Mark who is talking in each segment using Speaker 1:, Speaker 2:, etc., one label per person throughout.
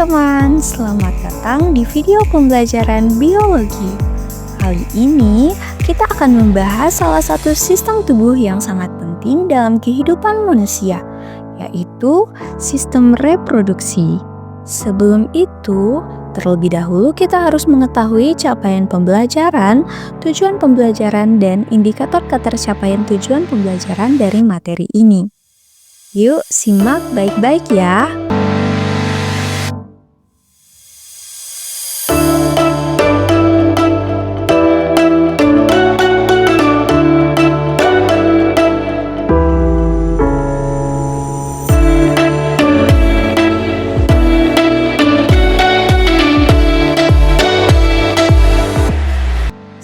Speaker 1: teman-teman, selamat datang di video pembelajaran biologi. Kali ini kita akan membahas salah satu sistem tubuh yang sangat penting dalam kehidupan manusia, yaitu sistem reproduksi. Sebelum itu, terlebih dahulu kita harus mengetahui capaian pembelajaran, tujuan pembelajaran, dan indikator ketercapaian tujuan pembelajaran dari materi ini. Yuk, simak baik-baik ya.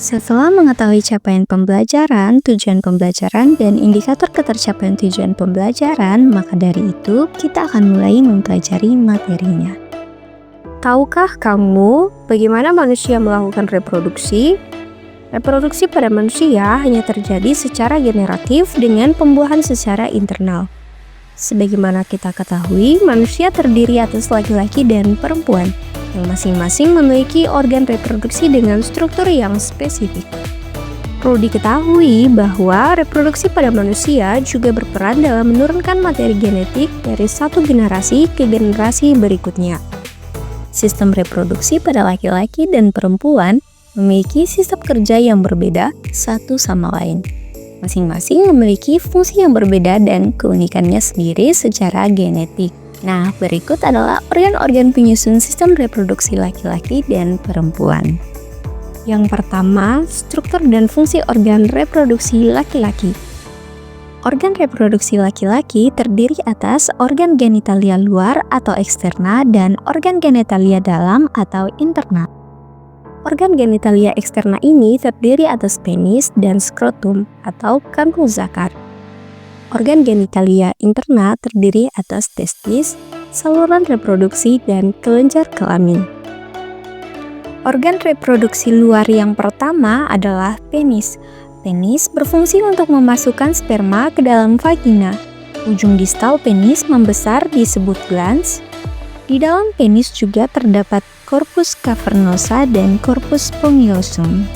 Speaker 1: Setelah mengetahui capaian pembelajaran, tujuan pembelajaran, dan indikator ketercapaian tujuan pembelajaran, maka dari itu kita akan mulai mempelajari materinya.
Speaker 2: Tahukah kamu bagaimana manusia melakukan reproduksi? Reproduksi pada manusia hanya terjadi secara generatif dengan pembuahan secara internal. Sebagaimana kita ketahui, manusia terdiri atas laki-laki dan perempuan, yang masing-masing memiliki organ reproduksi dengan struktur yang spesifik. Perlu diketahui bahwa reproduksi pada manusia juga berperan dalam menurunkan materi genetik dari satu generasi ke generasi berikutnya.
Speaker 1: Sistem reproduksi pada laki-laki dan perempuan memiliki sistem kerja yang berbeda satu sama lain. Masing-masing memiliki fungsi yang berbeda dan keunikannya sendiri secara genetik. Nah, berikut adalah organ-organ penyusun sistem reproduksi laki-laki dan perempuan.
Speaker 2: Yang pertama, struktur dan fungsi organ reproduksi laki-laki.
Speaker 1: Organ reproduksi laki-laki terdiri atas organ genitalia luar atau eksterna dan organ genitalia dalam atau interna.
Speaker 2: Organ genitalia eksterna ini terdiri atas penis dan skrotum atau kantong zakar. Organ genitalia interna terdiri atas testis, saluran reproduksi, dan kelenjar kelamin. Organ reproduksi luar yang pertama adalah penis. Penis berfungsi untuk memasukkan sperma ke dalam vagina. Ujung distal penis membesar disebut glans. Di dalam penis juga terdapat corpus cavernosa dan corpus spongiosum.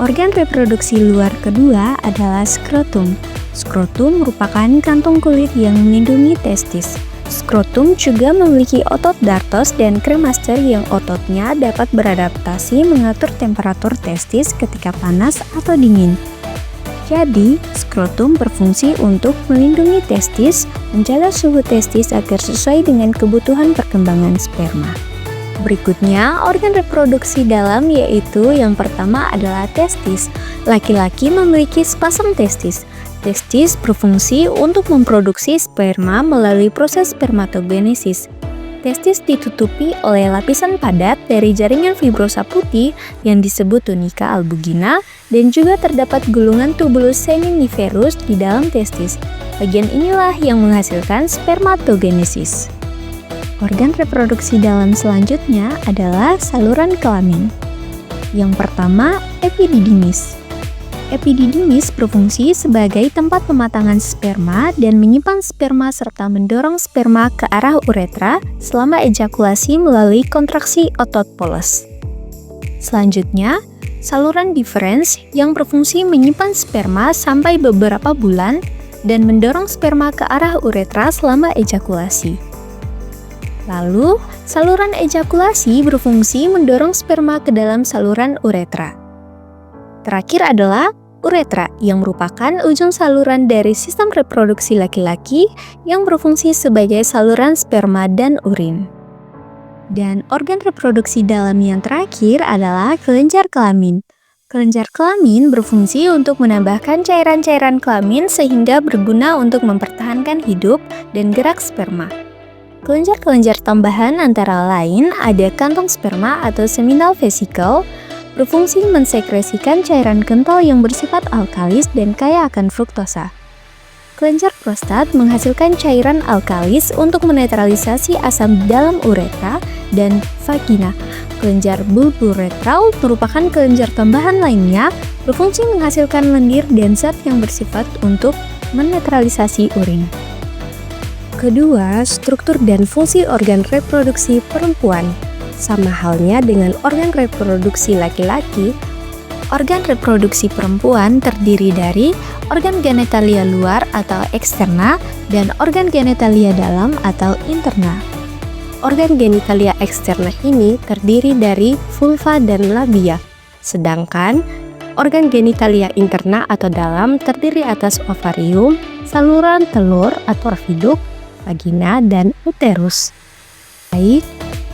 Speaker 2: Organ reproduksi luar kedua adalah skrotum. Skrotum merupakan kantong kulit yang melindungi testis. Skrotum juga memiliki otot dartos dan kremaster yang ototnya dapat beradaptasi mengatur temperatur testis ketika panas atau dingin. Jadi, skrotum berfungsi untuk melindungi testis, menjaga suhu testis agar sesuai dengan kebutuhan perkembangan sperma. Berikutnya, organ reproduksi dalam yaitu yang pertama adalah testis. Laki-laki memiliki spasem testis. Testis berfungsi untuk memproduksi sperma melalui proses spermatogenesis. Testis ditutupi oleh lapisan padat dari jaringan fibrosa putih yang disebut tunika albugina dan juga terdapat gulungan tubulus seminiferus di dalam testis. Bagian inilah yang menghasilkan spermatogenesis. Organ reproduksi dalam selanjutnya adalah saluran kelamin. Yang pertama, epididymis. Epididymis berfungsi sebagai tempat pematangan sperma dan menyimpan sperma serta mendorong sperma ke arah uretra selama ejakulasi melalui kontraksi otot polos. Selanjutnya, saluran deferens yang berfungsi menyimpan sperma sampai beberapa bulan dan mendorong sperma ke arah uretra selama ejakulasi. Lalu, saluran ejakulasi berfungsi mendorong sperma ke dalam saluran uretra. Terakhir adalah uretra yang merupakan ujung saluran dari sistem reproduksi laki-laki yang berfungsi sebagai saluran sperma dan urin. Dan organ reproduksi dalam yang terakhir adalah kelenjar kelamin. Kelenjar kelamin berfungsi untuk menambahkan cairan-cairan kelamin sehingga berguna untuk mempertahankan hidup dan gerak sperma. Kelenjar-kelenjar tambahan antara lain ada kantong sperma atau seminal vesicle, berfungsi mensekresikan cairan kental yang bersifat alkalis dan kaya akan fruktosa. Kelenjar prostat menghasilkan cairan alkalis untuk menetralisasi asam dalam uretra dan vagina. Kelenjar bulburetral merupakan kelenjar tambahan lainnya, berfungsi menghasilkan lendir dan zat yang bersifat untuk menetralisasi urin. Kedua, struktur dan fungsi organ reproduksi perempuan. Sama halnya dengan organ reproduksi laki-laki,
Speaker 1: organ reproduksi perempuan terdiri dari organ genitalia luar atau eksterna dan organ genitalia dalam atau interna.
Speaker 2: Organ genitalia eksterna ini terdiri dari vulva dan labia, sedangkan organ genitalia interna atau dalam terdiri atas ovarium, saluran telur atau oviduk, vagina, dan uterus.
Speaker 1: Baik,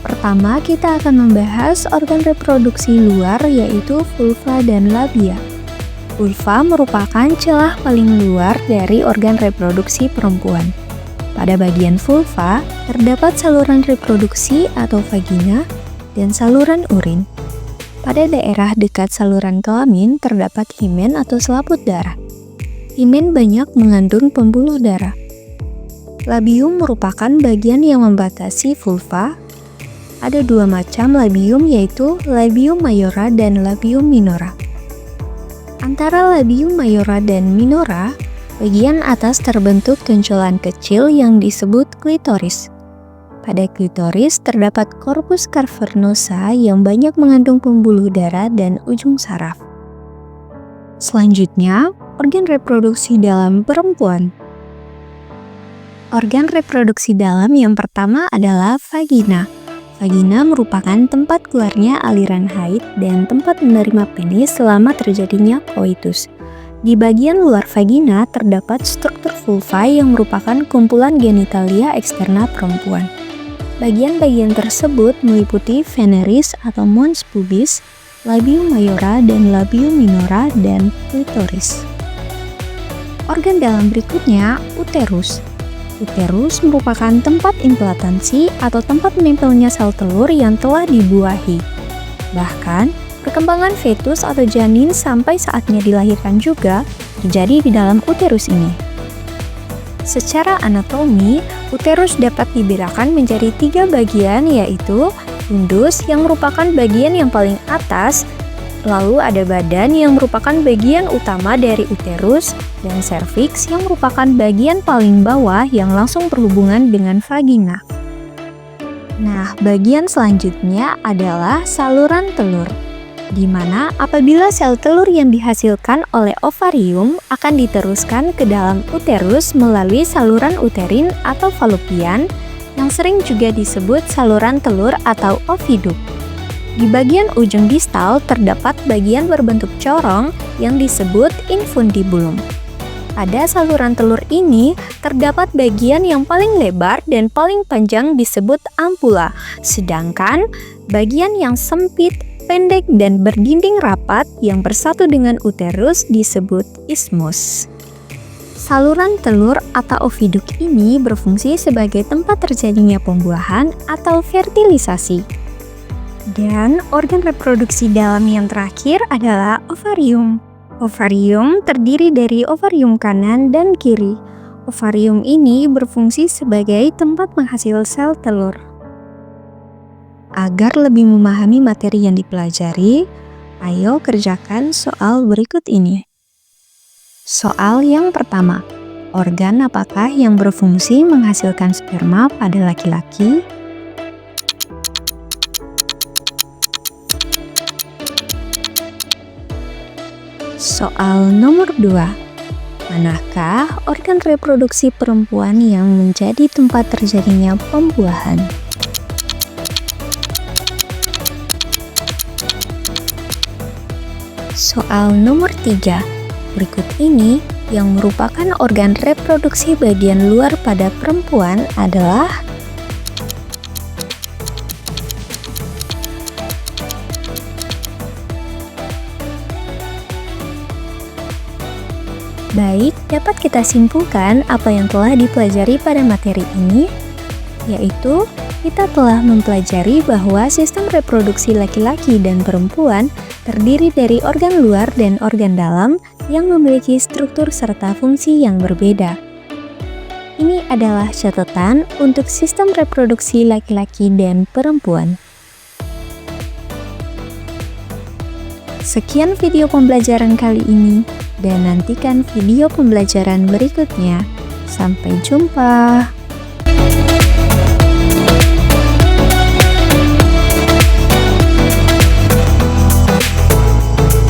Speaker 1: pertama kita akan membahas organ reproduksi luar yaitu vulva dan labia. Vulva merupakan celah paling luar dari organ reproduksi perempuan. Pada bagian vulva terdapat saluran reproduksi atau vagina dan saluran urin. Pada daerah dekat saluran kelamin terdapat himen atau selaput darah. Himen banyak mengandung pembuluh darah. Labium merupakan bagian yang membatasi vulva. Ada dua macam labium yaitu labium mayora dan labium minora. Antara labium mayora dan minora, bagian atas terbentuk tonjolan kecil yang disebut klitoris. Pada klitoris terdapat korpus cavernosa yang banyak mengandung pembuluh darah dan ujung saraf. Selanjutnya, organ reproduksi dalam perempuan. Organ reproduksi dalam yang pertama adalah vagina. Vagina merupakan tempat keluarnya aliran haid dan tempat menerima penis selama terjadinya koitus. Di bagian luar vagina terdapat struktur vulva yang merupakan kumpulan genitalia eksterna perempuan. Bagian-bagian tersebut meliputi veneris atau mons pubis, labium mayora dan labium minora, dan klitoris. Organ dalam berikutnya, uterus. Uterus merupakan tempat implantansi atau tempat menempelnya sel telur yang telah dibuahi. Bahkan, perkembangan fetus atau janin sampai saatnya dilahirkan juga terjadi di dalam uterus ini. Secara anatomi, uterus dapat dibedakan menjadi 3 bagian yaitu fundus yang merupakan bagian yang paling atas, lalu ada badan yang merupakan bagian utama dari uterus, dan serviks yang merupakan bagian paling bawah yang langsung berhubungan dengan vagina. Nah, bagian selanjutnya adalah saluran telur, di mana apabila sel telur yang dihasilkan oleh ovarium akan diteruskan ke dalam uterus melalui saluran uterin atau fallopian yang sering juga disebut saluran telur atau oviduk. Di bagian ujung distal terdapat bagian berbentuk corong yang disebut infundibulum. Pada saluran telur ini terdapat bagian yang paling lebar dan paling panjang disebut ampula, sedangkan bagian yang sempit, pendek, dan berdinding rapat yang bersatu dengan uterus disebut isthmus. Saluran telur atau oviduk ini berfungsi sebagai tempat terjadinya pembuahan atau fertilisasi. Dan organ reproduksi dalam yang terakhir adalah ovarium. Ovarium terdiri dari ovarium kanan dan kiri. Ovarium ini berfungsi sebagai tempat penghasil sel telur. Agar lebih memahami materi yang dipelajari, ayo kerjakan soal berikut ini. Soal yang pertama, organ apakah yang berfungsi menghasilkan sperma pada laki-laki? Soal nomor 2, manakah organ reproduksi perempuan yang menjadi tempat terjadinya pembuahan? Soal nomor 3, berikut ini yang merupakan organ reproduksi bagian luar pada perempuan adalah Baik, dapat kita simpulkan apa yang telah dipelajari pada materi ini, yaitu kita telah mempelajari bahwa sistem reproduksi laki-laki dan perempuan terdiri dari organ luar dan organ dalam yang memiliki struktur serta fungsi yang berbeda. Ini adalah catatan untuk sistem reproduksi laki-laki dan perempuan. Sekian video pembelajaran kali ini, dan nantikan video pembelajaran berikutnya. Sampai jumpa.